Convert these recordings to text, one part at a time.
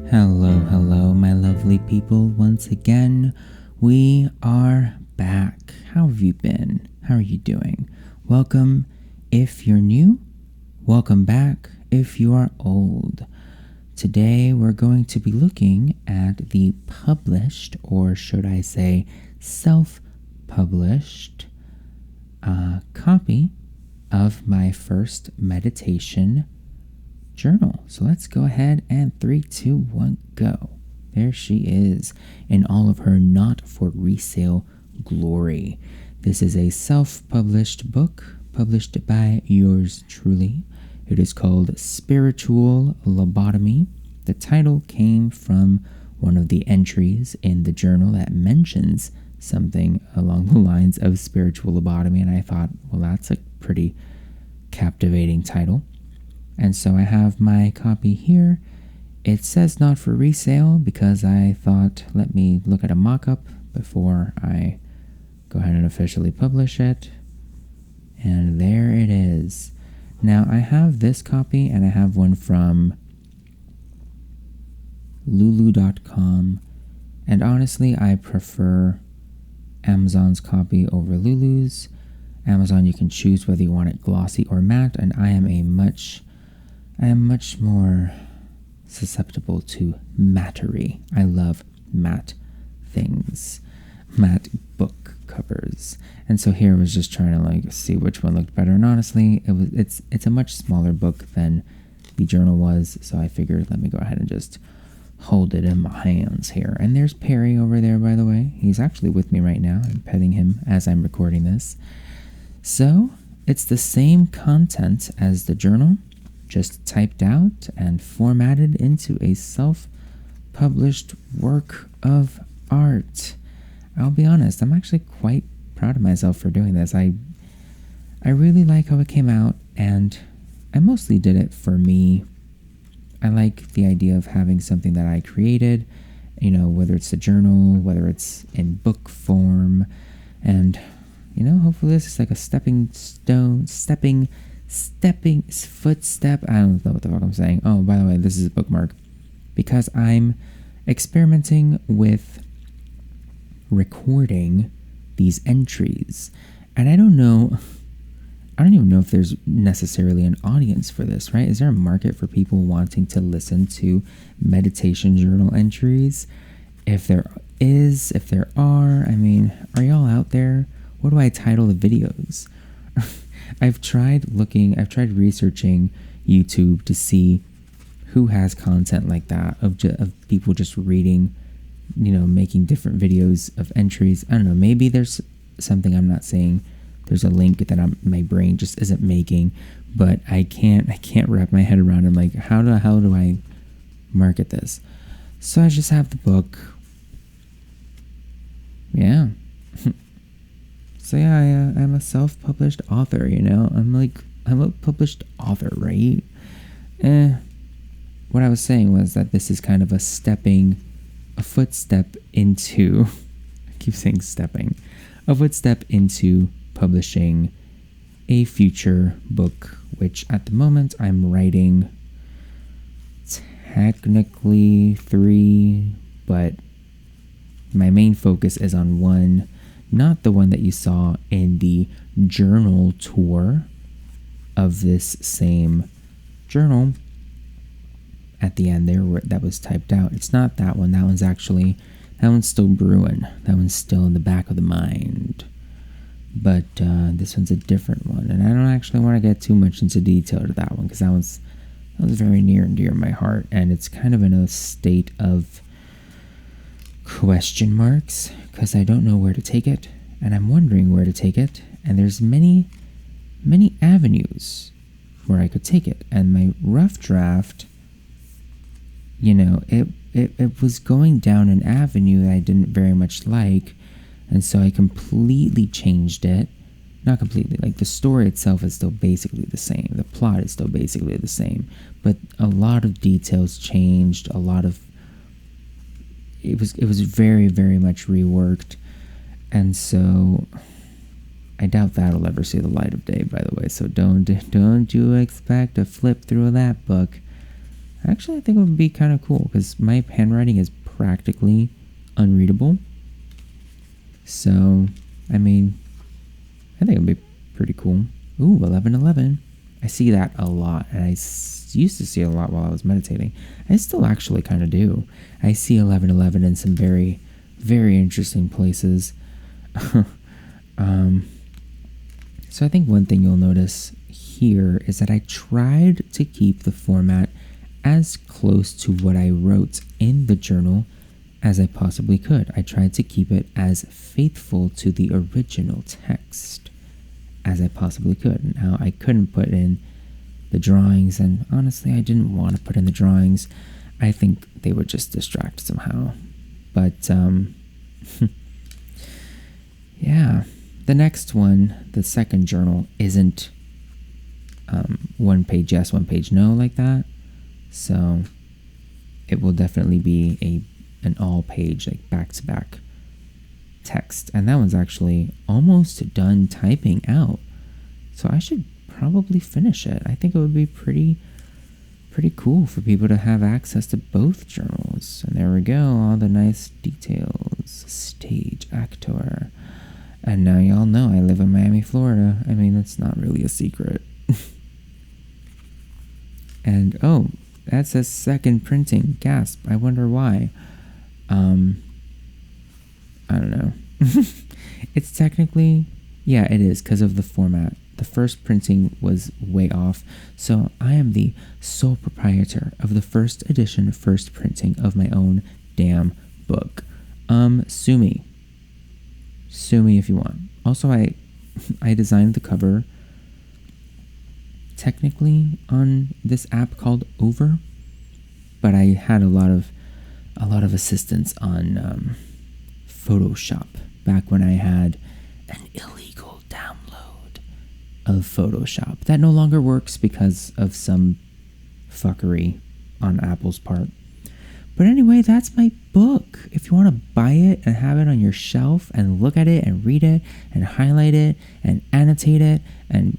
Hello, my lovely people. Once again, we are back. How have you been? How are you doing? Welcome if you're new. Welcome back if you are old. Today, we're going to be looking at the published, or should I say, self-published copy of my first meditation journal. So let's go ahead and 3, 2, 1, go. There she is in all of her not for resale glory. This is a self-published book published by yours truly. It is called Spiritual Lobotomy. The title came from one of the entries in the journal that mentions something along the lines of spiritual lobotomy, and I thought, well, that's a pretty captivating title. And so I have my copy here. It says not for resale because I thought, let me look at a mock-up before I go ahead and officially publish it. And there it is. Now I have this copy and I have one from lulu.com. And honestly, I prefer Amazon's copy over Lulu's. Amazon, you can choose whether you want it glossy or matte, and I am much more susceptible to mattery. I love matte things, matte book covers. And so here I was just trying to see which one looked better. And honestly, it's a much smaller book than the journal was. So I figured, let me go ahead and just hold it in my hands here. And there's Perry over there, by the way. He's actually with me right now. I'm petting him as I'm recording this. So it's the same content as the journal, just typed out and formatted into a self-published work of art. I'll be honest, I'm actually quite proud of myself for doing this. I really like how it came out, and I mostly did it for me. I like the idea of having something that I created, whether it's a journal, whether it's in book form, and, hopefully this is like a stepping footstep. I don't know what the fuck I'm saying. Oh, by the way, this is a bookmark because I'm experimenting with recording these entries, and I don't even know if there's necessarily an audience for this, right? Is there a market for people wanting to listen to meditation journal entries? If there are, are y'all out there? What do I title the videos? I've tried researching YouTube to see who has content like that of people just reading, making different videos of entries. I don't know, maybe there's something I'm not saying. There's a link that my brain just isn't making, but I can't wrap my head around it. I'm like, how the hell do I market this? So I just have the book. Yeah. So yeah, I'm a self-published author, I'm a published author, right? What I was saying was that this is kind of a footstep into, I keep saying stepping, a footstep into publishing a future book, which at the moment I'm writing technically 3, but my main focus is on one. Not the one that you saw in the journal tour of this same journal at the end there that was typed out. It's not that one. That one's still brewing. That one's still in the back of the mind. But this one's a different one. And I don't actually want to get too much into detail to that one because that was very near and dear to my heart. And it's kind of in a state of question marks because I don't know where to take it, and I'm wondering where to take it, and there's many avenues where I could take it. And my rough draft, it was going down an avenue that I didn't very much like, and so I completely changed it. Not completely, like the story itself is still basically the same, the plot is still basically the same, but a lot of details changed, it was very, very much reworked, and so I doubt that'll ever see the light of day, by the way, so don't you expect to flip through that book. Actually, I think it would be kind of cool because my handwriting is practically unreadable. So, I mean, I think it would be pretty cool. Ooh, 1111. I see that a lot, and I used to see it a lot while I was meditating. I still actually kind of do. I see 1111 in some very, very interesting places. So I think one thing you'll notice here is that I tried to keep the format as close to what I wrote in the journal as I possibly could. I tried to keep it as faithful to the original text as I possibly could. Now, I couldn't put in the drawings, and honestly, I didn't want to put in the drawings. I think they would just distract somehow. But, yeah. The next one, the second journal, isn't one page yes, one page no like that. So it will definitely be an all page, like back-to-back text. And that one's actually almost done typing out. So I should probably finish it. I think it would be pretty cool for people to have access to both journals. And there we go, all the nice details. Stage actor. And now y'all know I live in Miami, Florida. I mean, that's not really a secret. And, oh, that says second printing. Gasp. I wonder why. I don't know. It's technically, yeah, it is because of the format. The first printing was way off. So I am the sole proprietor of the first edition, first printing of my own damn book. Sue me. Sue me if you want. Also, I designed the cover technically on this app called Over, but I had a lot of assistance on Photoshop back when I had an illegal download of Photoshop that no longer works because of some fuckery on Apple's part. But anyway, that's my book. If you want to buy it and have it on your shelf and look at it and read it and highlight it and annotate it and,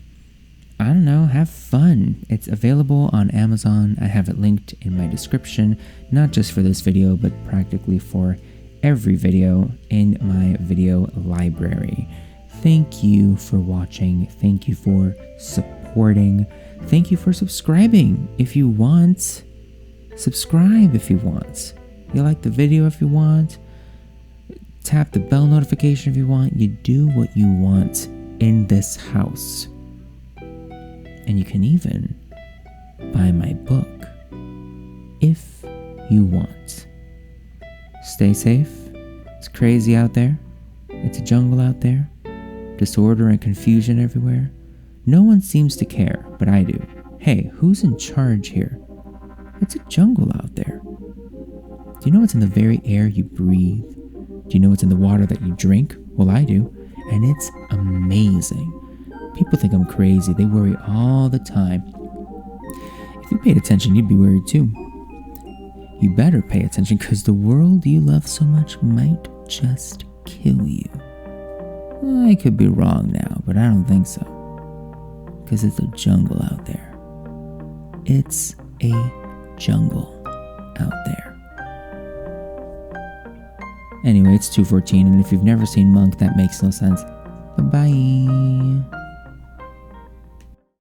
I don't know, have fun. It's available on Amazon. I have it linked in my description, not just for this video, but practically for every video in my video library. Thank you for watching. Thank you for supporting. Thank you for subscribing if you want. Subscribe if you want. You like the video if you want. Tap the bell notification if you want. You do what you want in this house. And you can even buy my book if you want. Stay safe. It's crazy out there. It's a jungle out there. Disorder and confusion everywhere. No one seems to care, but I do. Hey, who's in charge here? It's a jungle out there. Do you know what's in the very air you breathe? Do you know what's in the water that you drink? Well, I do. And it's amazing. People think I'm crazy. They worry all the time. If you paid attention, you'd be worried too. You better pay attention because the world you love so much might just kill you. I could be wrong now, but I don't think so. Because it's a jungle out there. It's a jungle out there. Anyway, it's 2:14, and if you've never seen Monk, that makes no sense. Bye-bye.